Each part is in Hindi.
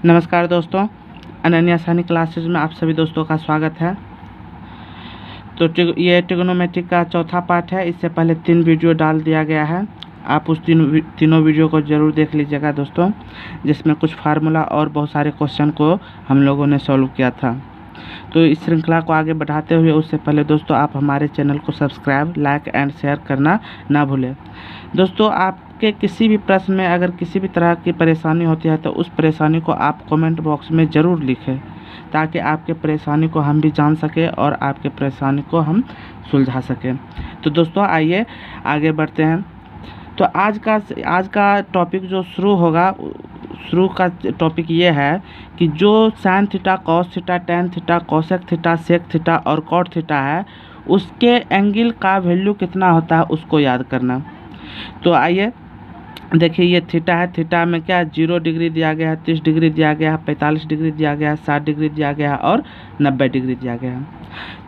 नमस्कार दोस्तों, अनन्या साहनी क्लासेस में आप सभी दोस्तों का स्वागत है। तो ये ट्रिग्नोमेट्री का चौथा पार्ट है। इससे पहले 3 वीडियो डाल दिया गया है। आप उस तीनों वीडियो को ज़रूर देख लीजिएगा दोस्तों, जिसमें कुछ फार्मूला और बहुत सारे क्वेश्चन को हम लोगों ने सॉल्व किया था। तो इस श्रृंखला को आगे बढ़ाते हुए उससे पहले दोस्तों आप हमारे चैनल को सब्सक्राइब, लाइक एंड शेयर करना ना भूलें। दोस्तों, आपके किसी भी प्रश्न में अगर किसी भी तरह की परेशानी होती है तो उस परेशानी को आप कमेंट बॉक्स में ज़रूर लिखें, ताकि आपके परेशानी को हम भी जान सकें और आपके परेशानी को हम सुलझा सकें। तो दोस्तों आइए आगे बढ़ते हैं। तो आज का टॉपिक जो शुरू का टॉपिक ये है कि जो sine theta, cos theta, tan theta, cosec theta, sec theta और कॉट थीटा है, उसके एंगल का वैल्यू कितना होता है उसको याद करना। तो आइए देखिए, ये थीटा है। थीटा में क्या 0 डिग्री दिया गया है, 30 डिग्री दिया गया है, 45 डिग्री दिया गया है, 60 डिग्री दिया गया है और 90 डिग्री दिया गया है।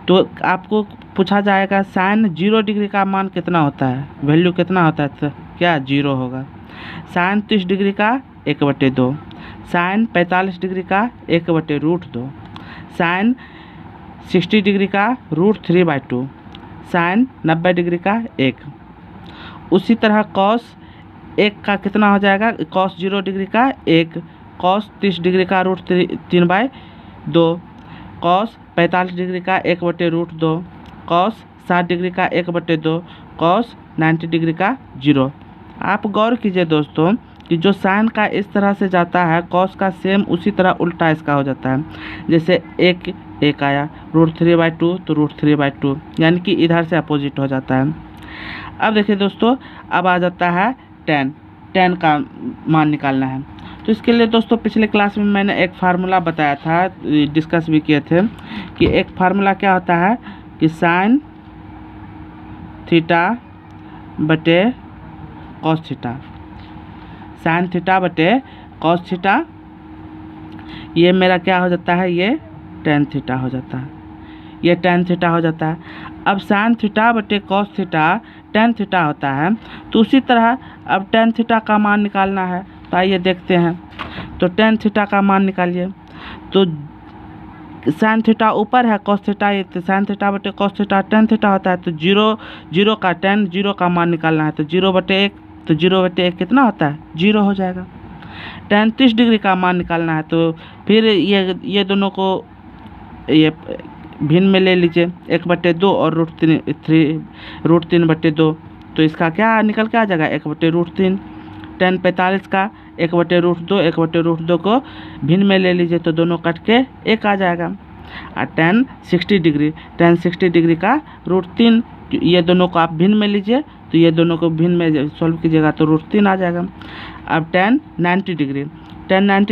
तो आपको पूछा जाएगा साइन 0 डिग्री का मान कितना होता है, वैल्यू कितना होता है, तो क्या 0 होगा। साइन 30 डिग्री का 1/2, साइन 45 डिग्री का 1/√2, साइन 60 डिग्री का √3/2, साइन 90 डिग्री का 1। उसी तरह कॉस 1 का कितना हो जाएगा, कॉस 0 डिग्री का 1, कॉस 30 डिग्री का √3/2, कॉस 45 डिग्री का 1/√2, कॉस 60 डिग्री का 1/2, कॉस 90 डिग्री का 0। आप गौर कीजिए दोस्तों कि जो साइन का इस तरह से जाता है, कॉस का सेम उसी तरह उल्टा इसका हो जाता है। जैसे 1 आया, √3/2 तो √3/2, यानी कि इधर से अपोजिट हो जाता है। अब देखिए दोस्तों, अब आ जाता है टेन का मान निकालना है। तो इसके लिए दोस्तों पिछले क्लास में मैंने एक फार्मूला बताया था, डिस्कस भी किए थे कि एक फार्मूला क्या होता है कि साइन थीटा बटे कॉस थीटा, साइन थीटा बटे कॉस थीटा, ये मेरा क्या हो जाता है, ये टेन थीटा हो जाता है, ये टेन थीटा हो जाता है। अब साइन थीटा बटे कॉस थीटा टेन थीटा होता है। तो उसी तरह अब टेन थीटा का मान निकालना है। तो आइए देखते हैं। तो टेन थीटा का मान निकालिए। तो साइन थीटा ऊपर है, कॉस थीटा ये, तो साइन थीटा बटे कॉस थीटा टेन थीटा होता है। तो 0 का मान निकालना है। तो 0/1, तो 0/1 कितना होता है, 0 हो जाएगा। टेन 30 डिग्री का मान निकालना है। तो फिर ये दोनों को ये भिन्न में ले लीजिए, 1/2 और √3/2। तो इसका क्या निकल के आ जाएगा, 1/√3। टेन 45 का 1/√2, 1/√2 को भिन्न में ले लीजिए तो दोनों कट के 1 आ जाएगा। और टेन 60 डिग्री का √3, ये दोनों को आप भिन्न में लीजिए तो ये दोनों को भिन्न में सॉल्व कीजिएगा तो √3 आ जाएगा। अब टेन 90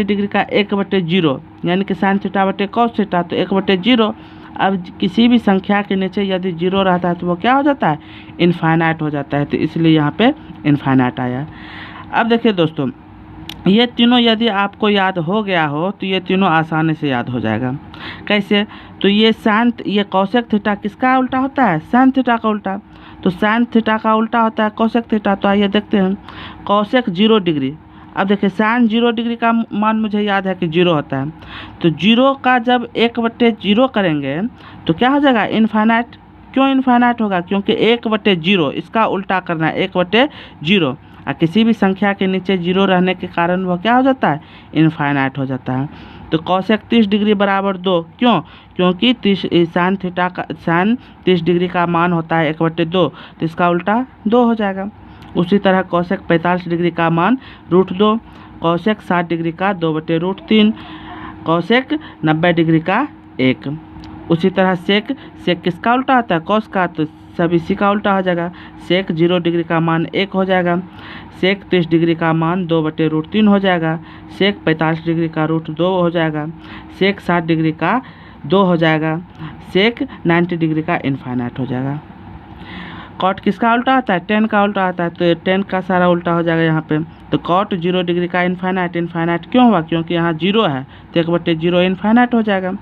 डिग्री का 1/0, यानी कि साइन थीटा बटे कॉस थीटा, तो 1/0। अब किसी भी संख्या के नीचे यदि 0 रहता है तो वो क्या हो जाता है, इनफाइनाइट हो जाता है। तो इसलिए यहाँ पे इनफाइनाइट आया। अब देखिए दोस्तों, ये तीनों यदि आपको याद हो गया हो तो ये तीनों आसानी से याद हो जाएगा। कैसे, तो ये कोसेक थीटा किसका उल्टा होता है, साइन थीटा का उल्टा। तो साइन थीटा का उल्टा होता है कोसेक थीटा। तो आइए देखते हैं, कोसेक 0 डिग्री। अब देखिए साइन 0 डिग्री का मान मुझे याद है कि 0 होता है। तो 0 का जब 1/0 करेंगे तो क्या हो जाएगा, इनफाइनाइट। क्यों इनफाइनाइट होगा, क्योंकि 1/0 इसका उल्टा करना है, 1/0। और किसी भी संख्या के नीचे 0 रहने के कारण वह क्या हो जाता है, इनफाइनाइट हो जाता है। तो कोसेक 30 डिग्री बराबर 2, क्यों, क्योंकि साइन 30 डिग्री का मान होता है 1/2, तो इसका उल्टा 2 हो जाएगा। उसी तरह कोसेक 45 डिग्री का मान √2, कोसेक 60 डिग्री का 2/√3, कोसेक 90 डिग्री का 1। उसी तरह सेक किसका उल्टा होता है, कॉस का, तो सब इसी का उल्टा हो जाएगा। सेक 0 डिग्री का मान 1 हो जाएगा, सेक 30 डिग्री का मान 2/√3 हो जाएगा, सेक 45 डिग्री का √2 हो जाएगा, सेक 60 डिग्री का 2 हो जाएगा, सेक 90 डिग्री का इनफाइनाइट हो जाएगा। कॉट किसका उल्टा आता है, टेन का उल्टा आता है। तो टेन का सारा उल्टा हो जाएगा यहाँ पे। तो कॉट 0 डिग्री का इनफाइनाइट क्यों हुआ, क्योंकि यहाँ 0 है तो 1/0 इनफाइनाइट हो जाएगा।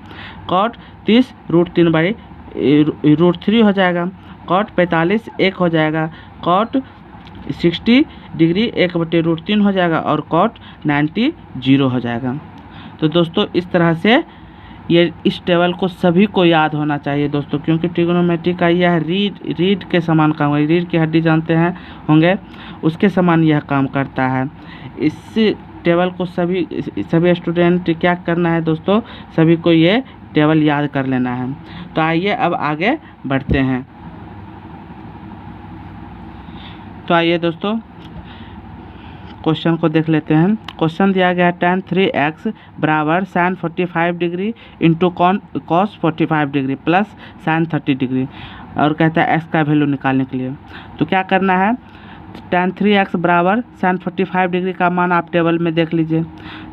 कॉट 30 √3 हो जाएगा। कॉट 45 1 हो जाएगा। कॉट 60 डिग्री 1/√3 हो जाएगा और कॉट 90 0 हो जाएगा। तो दोस्तों इस तरह से ये इस टेबल को सभी को याद होना चाहिए दोस्तों, क्योंकि ट्रिग्नोमेट्री का यह रीढ़ के समान काम है। रीढ़ की हड्डी जानते हैं होंगे, उसके समान यह काम करता है। इस टेबल को सभी स्टूडेंट क्या करना है दोस्तों, सभी को ये टेबल याद कर लेना है। तो आइए अब आगे बढ़ते हैं। तो आइए दोस्तों क्वेश्चन को देख लेते हैं। क्वेश्चन दिया गया है tan 3x बराबर sin 45 degree into cos 45 degree plus sin 30 degree, और कहता है x का वैल्यू निकालने के लिए। तो क्या करना है, tan 3x बराबर sin 45 डिग्री का मान आप टेबल में देख लीजिए।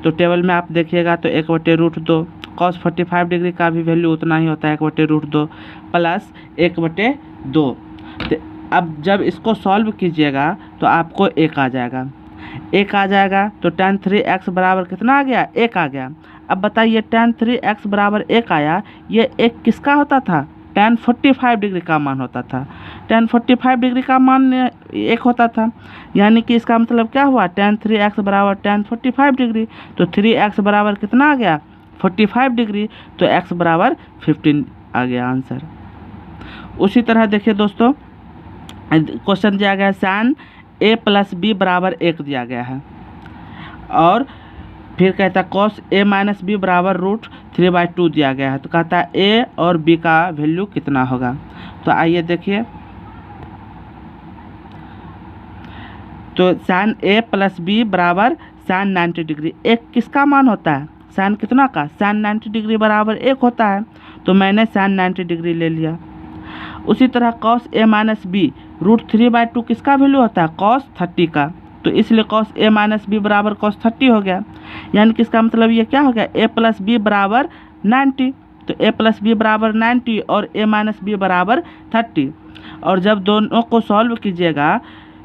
तो टेबल में आप देखिएगा तो 1/√2, cos 45 डिग्री का भी वैल्यू उतना ही होता है 1/√2 प्लस 1/2। तो अब जब इसको सॉल्व कीजिएगा तो आपको 1 आ जाएगा। तो tan 3x बराबर कितना आ गया, 1 आ गया। अब बताइए tan 3x बराबर 1 आया, ये 1 किसका होता था, tan 45 डिग्री का मान होता था। tan 45 डिग्री का मान 1 होता था, यानी कि इसका मतलब क्या हुआ, tan 3x बराबर tan 45 डिग्री। तो 3x बराबर कितना आ गया, 45 डिग्री। तो x बराबर 15 आ गया आंसर। उसी तरह देखिए दोस्तों, क्वेश्चन दिया गया sin a प्लस b बराबर 1 दिया गया है, और फिर कहता है cos a माइनस b बराबर √3/2 दिया गया है। तो कहता है a और b का वैल्यू कितना होगा। तो आइए देखिए, तो sin a प्लस b बराबर sin 90 डिग्री। 1 किसका मान होता है, sin कितना का, sin 90 डिग्री बराबर 1 होता है। तो मैंने sin 90 डिग्री ले लिया। उसी तरह cos a माइनस b √3/2 किसका वैल्यू होता है, cos 30 का। तो इसलिए cos a माइनस b बराबर cos 30 हो गया, यानी कि इसका मतलब ये क्या हो गया, a प्लस बी बराबर 90। तो a प्लस बी बराबर 90 और a माइनस बी बराबर 30। और जब दोनों को सॉल्व कीजिएगा,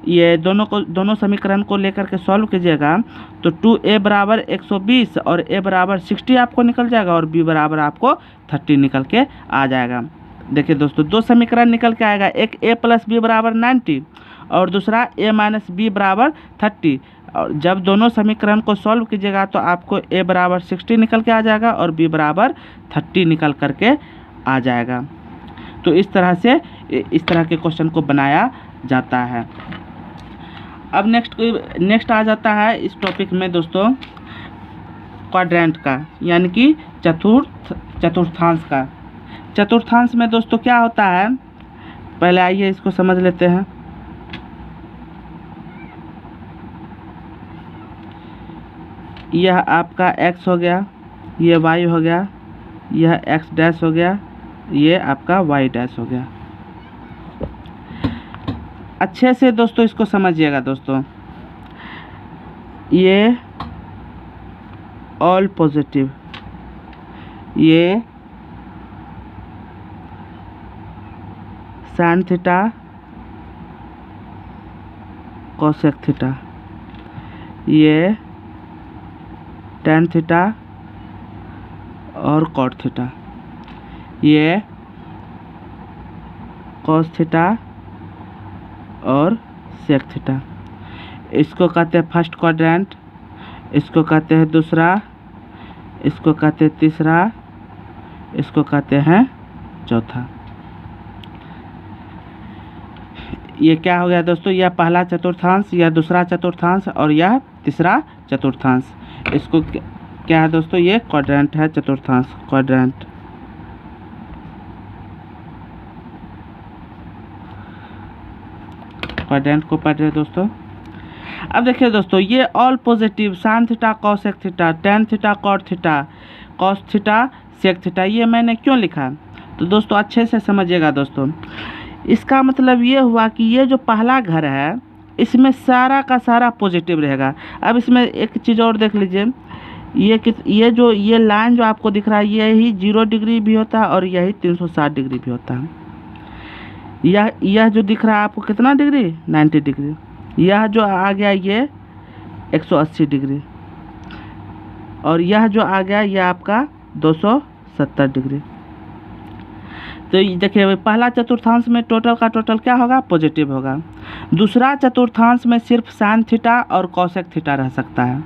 ये दोनों समीकरण को लेकर के सॉल्व कीजिएगा, तो 2a बराबर 120 और a बराबर 60 आपको निकल जाएगा, और b बराबर आपको 30 निकल के आ जाएगा। देखिए दोस्तों, 2 समीकरण निकल के आएगा, एक a प्लस बी बराबर 90 और दूसरा a माइनस बी बराबर 30। और जब दोनों समीकरण को सॉल्व कीजिएगा तो आपको a बराबर 60 निकल के आ जाएगा और b बराबर 30 निकल करके आ जाएगा। तो इस तरह के क्वेश्चन को बनाया जाता है। अब नेक्स्ट आ जाता है इस टॉपिक में दोस्तों क्वाड्रेंट का, यानी कि चतुर्थांश का। चतुर्थांश में दोस्तों क्या होता है, पहले आइए इसको समझ लेते हैं। यह आपका x हो गया, ये y हो गया, यह x डैश हो गया, ये आपका y डैश हो गया। अच्छे से दोस्तों इसको समझिएगा दोस्तों, ये ऑल पॉजिटिव, ये साइन थीटा कोसेक थीटा, ये टेन थीटा और कॉट थीटा, ये कॉस थीटा और सेक थीटा। इसको कहते हैं फर्स्ट क्वाड्रेंट, इसको कहते हैं दूसरा, इसको कहते हैं तीसरा, इसको कहते हैं चौथा। ये क्या हो गया दोस्तों, यह पहला चतुर्थांश, यह दूसरा चतुर्थांश और यह तीसरा चतुर्थांश। इसको क्या है दोस्तों, ये क्वाड्रेंट है, चतुर्थांश क्वाड्रेंट। क्वाड्रेंट को पढ़ रहे दोस्तों। अब देखिए दोस्तों, ये all positive sine theta cosec theta tan theta cot theta cos theta sec theta, ये मैंने क्यों लिखा, तो दोस्तों अच्छे से समझिएगा दोस्तों। इसका मतलब ये हुआ कि ये जो पहला घर है इसमें सारा का सारा पॉजिटिव रहेगा। अब इसमें एक चीज़ और देख लीजिए, ये लाइन जो आपको दिख रहा है यही 0 डिग्री भी होता है और यही 360 डिग्री भी होता है। यह जो दिख रहा है आपको कितना डिग्री, 90 डिग्री। यह जो आ गया ये 180 डिग्री, और यह जो आ गया ये आपका 270 डिग्री। तो देखिए पहला चतुर्थांश में टोटल का टोटल क्या होगा, पॉजिटिव होगा। दूसरा चतुर्थांश में सिर्फ साइन थीटा और कॉसेक थीटा रह सकता है,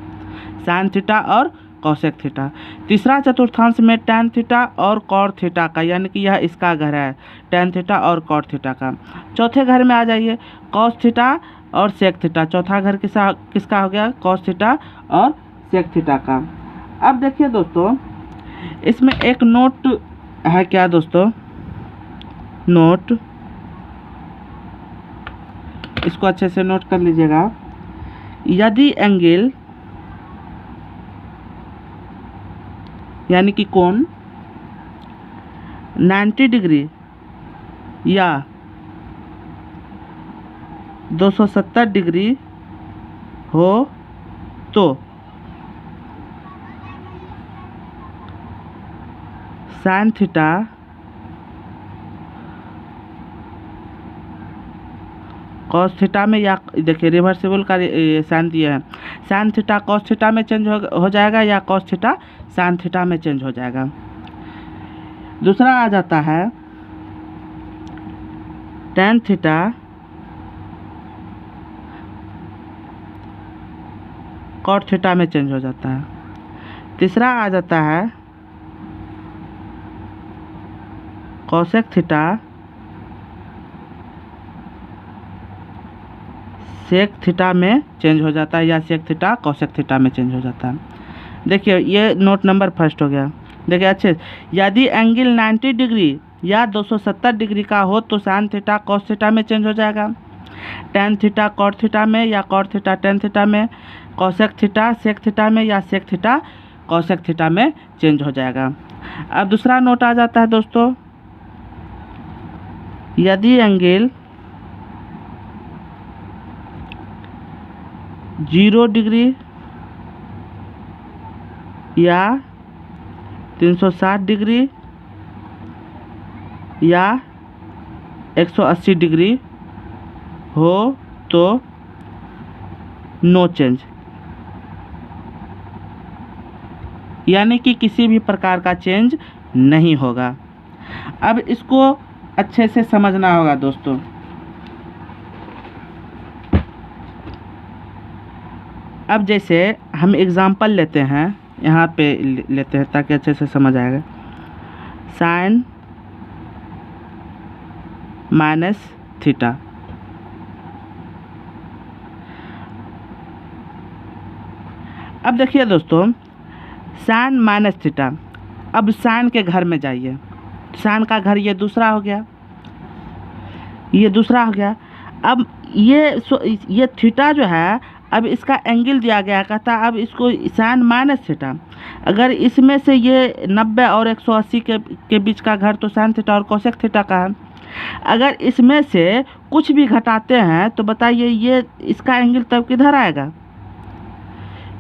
साइन थीटा और कॉसेक थीटा। तीसरा चतुर्थांश में टैन थीटा और कॉट थीटा का, यानी कि यह इसका घर है, टैन थीटा और कॉट थीटा का। चौथे घर में आ जाइए, कॉस थीटा और सेक थीटा। चौथा घर किसका हो गया? कॉस थीटा और सेक थीटा का। अब देखिए दोस्तों, इसमें एक नोट है, क्या दोस्तों? नोट, इसको अच्छे से नोट कर लीजिएगा। यदि एंगल यानी कि कोण 90 डिग्री या 270 डिग्री हो तो साइन थीटा कॉस थीटा में, या देखिए रिवर्सिबल का साइन दिया है, साइन थीटा कॉस थीटा में चेंज हो जाएगा या कॉस थीटा साइन थीटा में चेंज हो जाएगा। दूसरा आ जाता है टैन थीटा कॉट थीटा में चेंज हो जाता है। तीसरा आ जाता है कॉसेक थीटा सेक थीटा में चेंज हो जाता है, या सेक थीटा कॉसेक थीटा में चेंज हो जाता है। देखिए ये नोट नंबर फर्स्ट हो गया। देखिए अच्छे, यदि एंगल 90 डिग्री या 270 डिग्री का हो तो साइन थीटा कॉस थीटा में चेंज हो जाएगा, टैन थीटा कॉट थीटा में, या कॉट थीटा टैन थीटा में, कॉसेक थीटा सेक थीटा में, या सेक थीटा कॉसेक थीटा में चेंज हो जाएगा। अब दूसरा नोट आ जाता है दोस्तों, यदि एंगल 0 डिग्री या 360 डिग्री या 180 डिग्री हो तो नो चेंज, यानी कि किसी भी प्रकार का चेंज नहीं होगा। अब इसको अच्छे से समझना होगा दोस्तों। अब जैसे हम एग्जांपल लेते हैं, यहाँ पे लेते हैं ताकि अच्छे से समझ आएगा। साइन माइनस थीटा, अब देखिए दोस्तों, साइन माइनस थीटा। अब साइन के घर में जाइए, साइन का घर ये दूसरा हो गया, ये दूसरा हो गया। अब ये थीटा जो है, अब इसका एंगल दिया गया, कहता अब इसको साइन माइनस थीटा। अगर इसमें से ये 90 और 180 के बीच का घर तो साइन थीटा और कोसेक थीटा का है। अगर इसमें से कुछ भी घटाते हैं तो बताइए ये इसका एंगल तब किधर आएगा?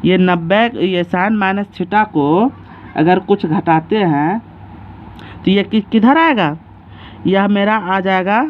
ये 90, ये साइन माइनस थीटा को अगर कुछ घटाते हैं तो ये किधर आएगा? यह मेरा आ जाएगा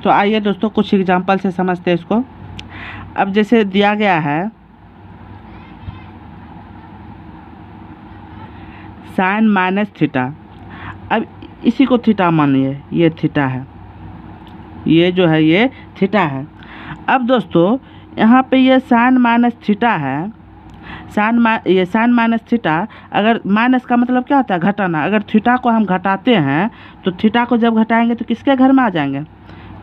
तो आइए दोस्तों कुछ एग्जांपल से समझते हैं इसको। अब जैसे दिया गया है साइन माइनस थीटा, अब इसी को थीटा मानिए, ये थीटा है, ये जो है ये थीटा है। अब दोस्तों यहाँ पे ये साइन माइनस थीटा है, ये साइन माइनस थीटा, अगर माइनस का मतलब क्या होता है? घटाना। अगर थीटा को हम घटाते हैं तो थीटा को जब घटाएंगे तो किसके घर में आ जाएंगे?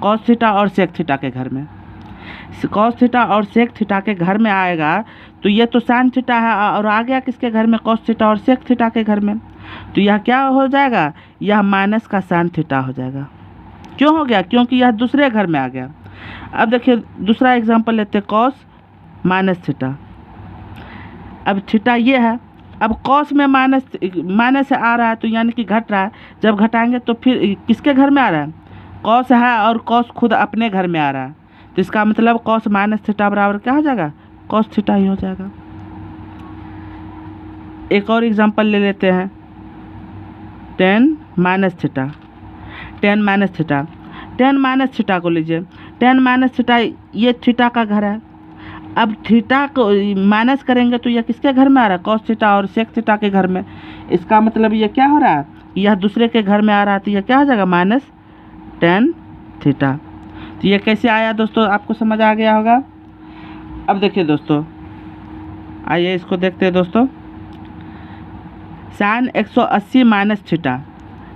कॉस थीटा और सेक थीटा के घर में। कॉस थीटा और सेक थीटा के घर में आएगा तो ये तो साइन थीटा है, और आ गया किसके घर में? कॉस थीटा और सेक थीटा के घर में। तो यह क्या हो जाएगा, यह माइनस का साइन थीटा हो जाएगा। क्यों हो गया, क्योंकि यह दूसरे घर में आ गया। अब देखिए दूसरा एग्जांपल लेते हैं, कॉस माइनस थीटा। अब थीटा ये है, अब कॉस में माइनस आ रहा है तो यानी कि घट रहा है। जब घटाएंगे तो फिर किसके घर में आ रहा है, कॉस है, और कॉस खुद अपने घर में आ रहा है, तो इसका मतलब कॉस माइनस थीटा बराबर क्या हो जाएगा, कॉस थीटा ही हो जाएगा। एक और एग्जांपल ले लेते हैं, ten minus theta. Ten minus theta, ten minus theta को लीजिए। टेन माइनस थीटा ये थीटा का घर है। अब थीटा को माइनस करेंगे तो यह किसके घर में आ रहा है, कॉस थीटा और सेक थीटा के घर में। इसका मतलब ये क्या हो रहा है, यह दूसरे के घर में आ रहा है, तो यह क्या हो जाएगा, माइनस टेन थीटा। तो ये कैसे आया दोस्तों, आपको समझ आ गया होगा। अब देखिए दोस्तों, आइए इसको देखते हैं दोस्तों। Sine 180 minus theta,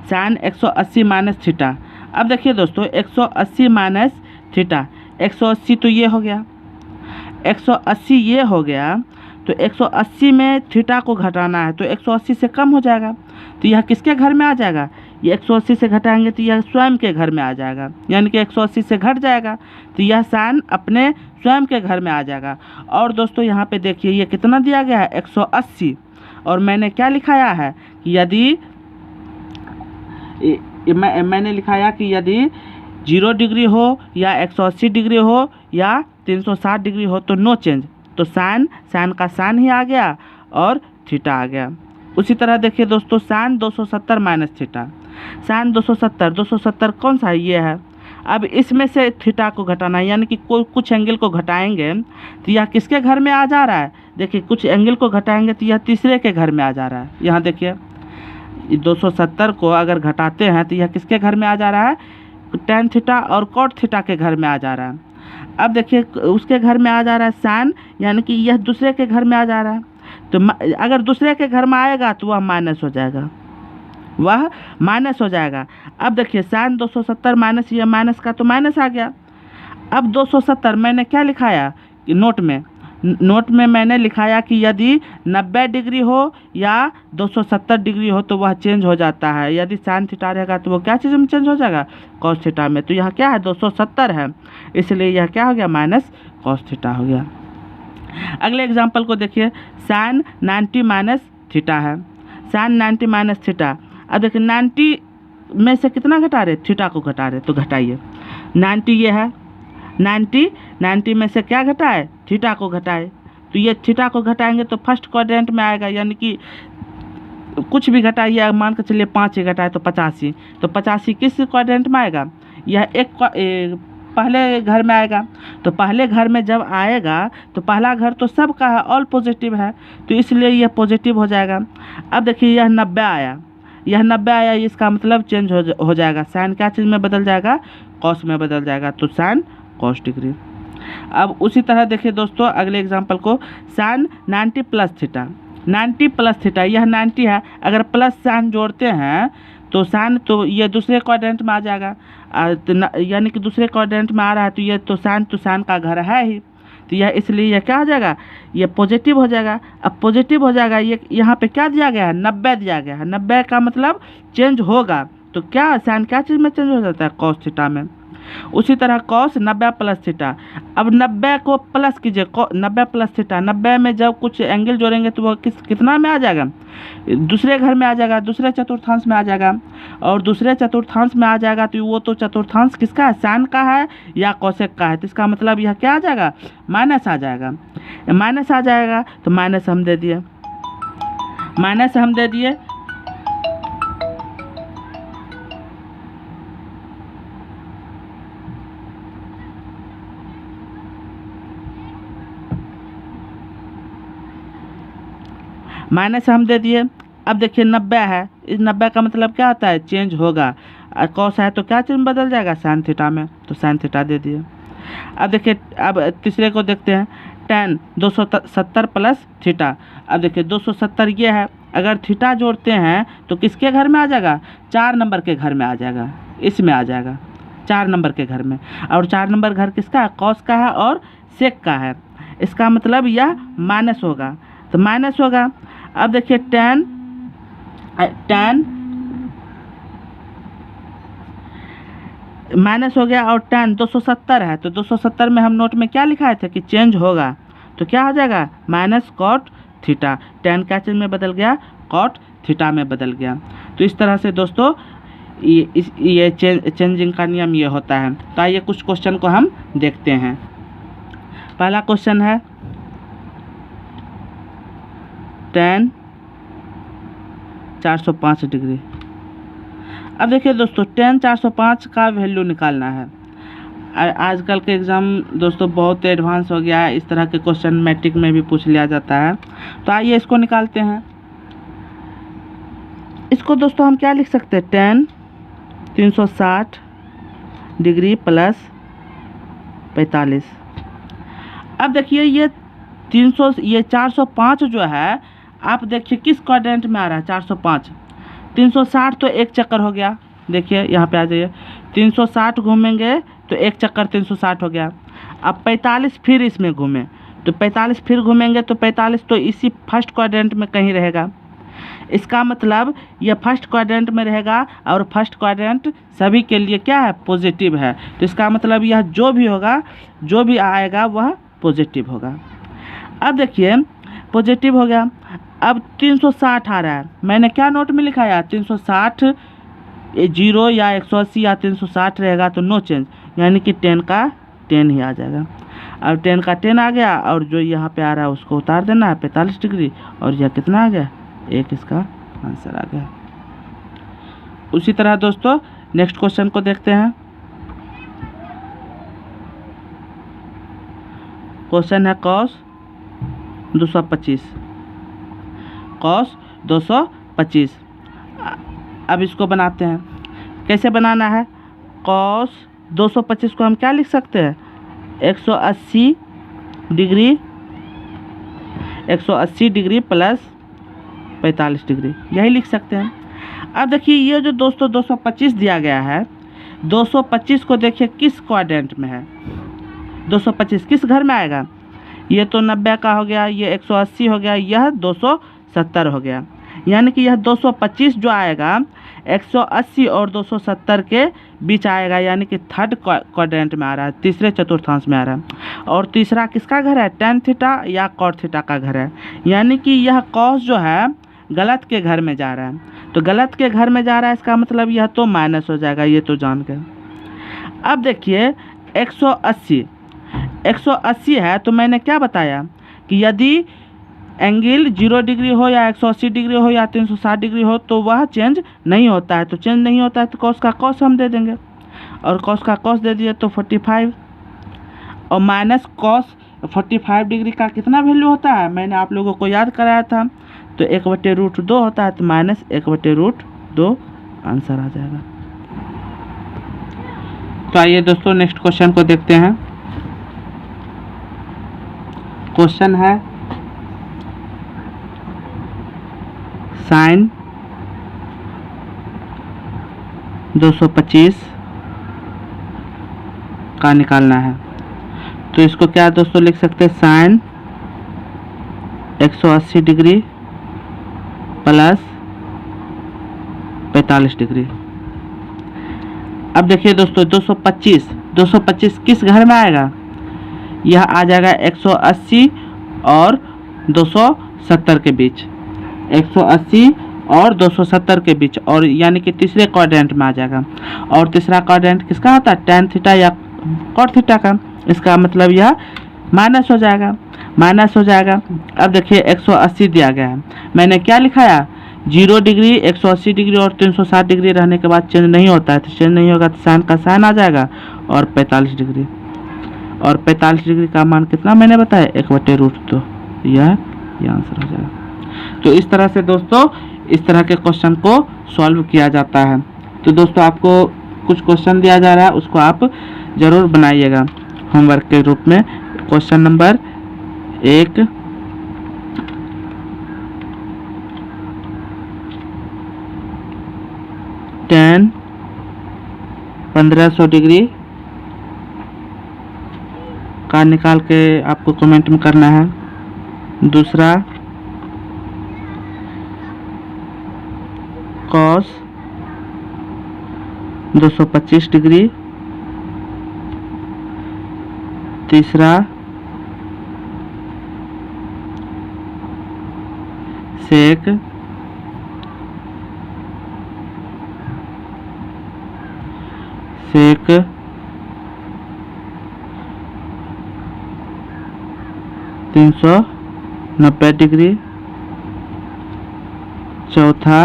sine 180 minus theta. अब देखिए दोस्तों 180 माइनस थीटा, 180 तो ये हो गया, 180 ये हो गया, तो 180 में थीटा को घटाना है तो 180 से कम हो जाएगा, तो यह किसके घर में आ जाएगा, ये 180 से घटाएंगे तो यह स्वयं के घर में आ जाएगा, यानी कि 180 से घट जाएगा तो यह साइन अपने स्वयं के घर में आ जाएगा। और दोस्तों यहाँ पे देखिए ये कितना दिया गया है, 180, और मैंने क्या लिखाया है कि यदि मैंने लिखाया कि यदि 0 डिग्री हो या 180 डिग्री हो या 360 डिग्री हो तो नो चेंज, तो साइन का साइन ही आ गया और थीटा आ गया। उसी तरह देखिए दोस्तों साइन 270 माइनस थीटा, साइन 270 कौन सा है, ये है। अब इसमें से थीटा को घटाना है, यानी कि कोई कुछ एंगल को घटाएंगे तो यह किसके घर में आ जा रहा है, देखिए कुछ एंगल को घटाएंगे तो यह तीसरे के घर में आ जा रहा है। यहाँ देखिए 270 को अगर घटाते हैं तो यह किसके घर में आ जा रहा है, टेन थीटा और कॉट थीटा के घर में आ जा रहा है। अब देखिए उसके घर में आ जा रहा है साइन, यानी कि यह दूसरे के घर में आ जा रहा है, तो अगर दूसरे के घर में आएगा तो वह माइनस हो जाएगा, वह माइनस हो जाएगा। अब देखिए साइन 270 माइनस, यह माइनस का तो माइनस आ गया। अब 270 मैंने क्या लिखाया कि नोट में मैंने लिखाया कि यदि 90 डिग्री हो या 270 डिग्री हो तो वह चेंज हो जाता है। यदि साइन थीटा रहेगा तो वो क्या चीज़ में चेंज हो जाएगा, कॉस थीटा में। तो यहाँ क्या है 270 है, इसलिए यह क्या हो गया, माइनस कॉस थीटा हो गया। अगले एग्जाम्पल को देखिए, साइन 90 माइनस थीटा है, साइन 90 माइनस थीटा। अब देखिए 90 में से कितना घटा रहे, थीटा को घटा रहे, तो घटाइए 90 ये है, 90 में से क्या घटाए, थीटा को घटाए, तो ये थीटा को घटाएंगे तो फर्स्ट क्वाड्रेंट में आएगा, यानी कि कुछ भी घटाइए, मान कर चलिए 5 ही घटाए तो 85, तो 85 किस क्वाड्रेंट में आएगा, यह पहले घर में आएगा। तो पहले घर में जब आएगा तो पहला घर तो सबका है, ऑल पॉजिटिव है, तो इसलिए यह पॉजिटिव हो जाएगा। अब देखिए यह 90 आया, यह 90 आया, इसका मतलब चेंज हो जाएगा, साइन क्या चीज़ में बदल जाएगा, कॉस में बदल जाएगा, तो साइन कॉस डिग्री। अब उसी तरह देखिए दोस्तों अगले एग्जांपल को, sine 90 plus theta, 90 plus theta, यह 90 है, अगर प्लस साइन जोड़ते हैं तो साइन तो ये दूसरे क्वाड्रेंट में आ जाएगा, तो यानी कि दूसरे क्वाड्रेंट में आ रहा है तो ये तो साइन का घर है ही, तो यह इसलिए यह क्या हो जाएगा, ये पॉजिटिव हो जाएगा। अब पॉजिटिव हो जाएगा, ये यहाँ पे क्या दिया गया है, 90 दिया गया है, 90 का मतलब चेंज होगा, तो क्या साइन क्या चीज़ में चेंज हो जाता है, कॉस थीटा में। उसी तरह कॉस 90 प्लस थीटा, अब 90 को प्लस कीजिए, 90 प्लस थीटा, 90 में जब कुछ एंगल जोड़ेंगे तो वो कितना में आ जाएगा, दूसरे घर में आ जाएगा, दूसरे चतुर्थांश में आ जाएगा, और दूसरे चतुर्थांश में आ जाएगा तो वो तो चतुर्थांश किसका है, साइन का है या कोसेक का है, तो इसका मतलब यह क्या आ जाएगा, माइनस आ जाएगा, माइनस आ जाएगा, तो माइनस हम दे दिए, माइनस हम दे दिए। माइनस हम दे दिए। अब देखिए 90 है, इस 90 का मतलब क्या होता है, चेंज होगा, कॉस है तो क्या चीज़ में बदल जाएगा, साइन थीटा में, तो साइन थीटा दे दिए। अब देखिए अब तीसरे को देखते हैं, टेन 270 प्लस थीटा। अब देखिए 270 ये है, अगर थीटा जोड़ते हैं तो किसके घर में आ जाएगा, 4 नंबर के घर में आ जाएगा, इसमें आ जाएगा 4 नंबर के घर में, और 4 नंबर घर किसका है, कॉस का है और सेक का है, इसका मतलब यह माइनस होगा, तो माइनस होगा। अब देखिए टेन टेन माइनस हो गया और टेन 270 है, तो 270 में हम नोट में क्या लिखाए थे कि चेंज होगा, तो क्या हो जाएगा माइनस कॉट थीटा। टेन क्या चीज़ में बदल गया, कॉट थीटा में बदल गया। तो इस तरह से दोस्तों ये चेंजिंग का नियम ये होता है। तो आइए कुछ क्वेश्चन को हम देखते हैं। पहला क्वेश्चन है टेन 405 डिग्री। अब देखिए दोस्तों टेन 405 का वैल्यू निकालना है। आजकल के एग्ज़ाम दोस्तों बहुत एडवांस हो गया है, इस तरह के क्वेश्चन मैट्रिक में भी पूछ लिया जाता है। तो आइए इसको निकालते हैं। इसको दोस्तों हम क्या लिख सकते हैं, टेन 360 डिग्री प्लस 45। अब देखिए ये 405 जो है, आप देखिए किस क्वाड्रेंट में आ रहा है 405। 360 तो एक चक्कर हो गया, देखिए यहाँ पे आ जाइए, 360 घूमेंगे तो एक चक्कर 360 हो गया। अब 45 फिर इसमें घूमें तो 45 फिर घूमेंगे तो 45 तो इसी फर्स्ट क्वाड्रेंट में कहीं रहेगा। इसका मतलब ये फर्स्ट क्वाड्रेंट में रहेगा और फर्स्ट क्वाड्रेंट सभी के लिए क्या है, पॉजिटिव है। तो इसका मतलब यह जो भी होगा, जो भी आएगा वह पॉजिटिव होगा। अब देखिए पॉजिटिव हो गया। अब 360 आ रहा है, मैंने क्या नोट में लिखा है 360 जीरो या 180 या 360 रहेगा तो नो चेंज, यानी कि 10 का 10 ही आ जाएगा। अब 10 का 10 आ गया और जो यहाँ पे आ रहा है उसको उतार देना है 45 डिग्री, और यह कितना आ गया, एक इसका आंसर आ गया। उसी तरह दोस्तों नेक्स्ट क्वेश्चन को देखते हैं। क्वेश्चन है कॉस 225, कॉस 225। अब इसको बनाते हैं, कैसे बनाना है। कॉस 225 को हम क्या लिख सकते हैं, 180 डिग्री प्लस 45 डिग्री, यही लिख सकते हैं। अब देखिए ये जो दोस्तों 225 दिया गया है, 225 को देखिए किस क्वाड्रेंट में है, 225 किस घर में आएगा, ये तो 90 का हो गया, ये 180 हो गया, यह 270 हो गया। यानी कि यह 225 जो आएगा 180 और 270 के बीच आएगा, यानी कि थर्ड क्वाड्रेंट में आ रहा है, तीसरे चतुर्थांश में आ रहा है। और तीसरा किसका घर है, टेन थीटा या कॉट थीटा का घर है, यानी कि यह कॉस जो है गलत के घर में जा रहा है। तो गलत के घर में जा रहा है, इसका मतलब यह तो माइनस हो जाएगा, ये तो जान के। अब देखिए 180 है, तो मैंने क्या बताया कि यदि एंगल 0 डिग्री हो या 180 डिग्री हो या 360 डिग्री हो तो वह चेंज नहीं होता है। तो चेंज नहीं होता है तो कॉस का कॉस हम दे देंगे, और कॉस का कॉस दे दिए तो 45, और माइनस कॉस 45 डिग्री का कितना वैल्यू होता है, मैंने आप लोगों को याद कराया था, तो 1/√2 होता है, तो माइनस 1/√2 आंसर आ जाएगा। तो आइए दोस्तों नेक्स्ट क्वेश्चन को देखते हैं। क्वेश्चन है साइन 225 का निकालना है। तो इसको क्या दोस्तों लिख सकते हैं, साइन 180 डिग्री प्लस 45 डिग्री। अब देखिए दोस्तों 225 किस घर में आएगा, यह आ जाएगा 180 और 270 के बीच, 180 और 270 के बीच, और यानी कि तीसरे क्वाड्रेंट में आ जाएगा। और तीसरा क्वाड्रेंट किसका होता है, टेन थीटा या कॉट थीटा का, इसका मतलब यह माइनस हो जाएगा। अब देखिए 180 दिया गया है, मैंने क्या लिखाया, 0 डिग्री 180 डिग्री और 360 डिग्री रहने के बाद चेंज नहीं होता है, तो चेंज नहीं होगा तो साइन का साइन आ जाएगा, और 45 डिग्री, और 45 डिग्री का मान कितना मैंने बताया 1/√2, यह आंसर हो जाएगा। तो इस तरह से दोस्तों इस तरह के क्वेश्चन को सॉल्व किया जाता है। तो दोस्तों आपको कुछ क्वेश्चन दिया जा रहा है, उसको आप ज़रूर बनाइएगा होमवर्क के रूप में। क्वेश्चन नंबर 1, टेन 1500 डिग्री का निकाल के आपको कमेंट में करना है। दूसरा कॉस 225 डिग्री। तीसरा सेक 390 डिग्री। चौथा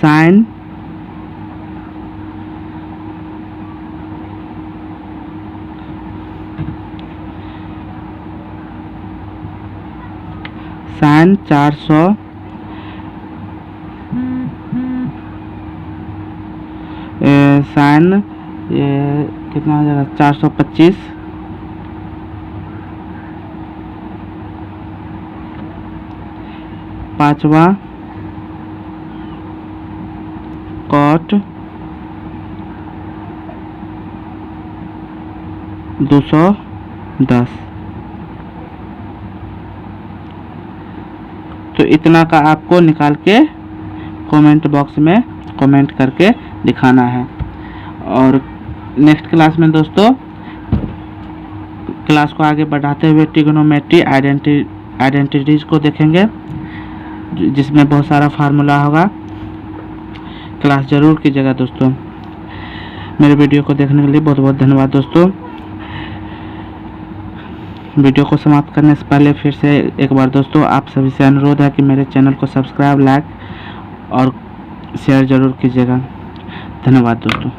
साइन 400 साइन ये कितना हो जाएगा 425। पांचवा कॉट 210। तो इतना का आपको निकाल के कमेंट बॉक्स में कमेंट करके दिखाना है। और नेक्स्ट क्लास में दोस्तों क्लास को आगे बढ़ाते हुए ट्रिग्नोमेट्री आइडेंटिटीज को देखेंगे, जिसमें बहुत सारा फार्मूला होगा। क्लास जरूर कीजिएगा दोस्तों। मेरे वीडियो को देखने के लिए बहुत बहुत धन्यवाद दोस्तों। वीडियो को समाप्त करने से पहले फिर से एक बार दोस्तों आप सभी से अनुरोध है कि मेरे चैनल को सब्सक्राइब, लाइक और शेयर जरूर कीजिएगा। धन्यवाद दोस्तों।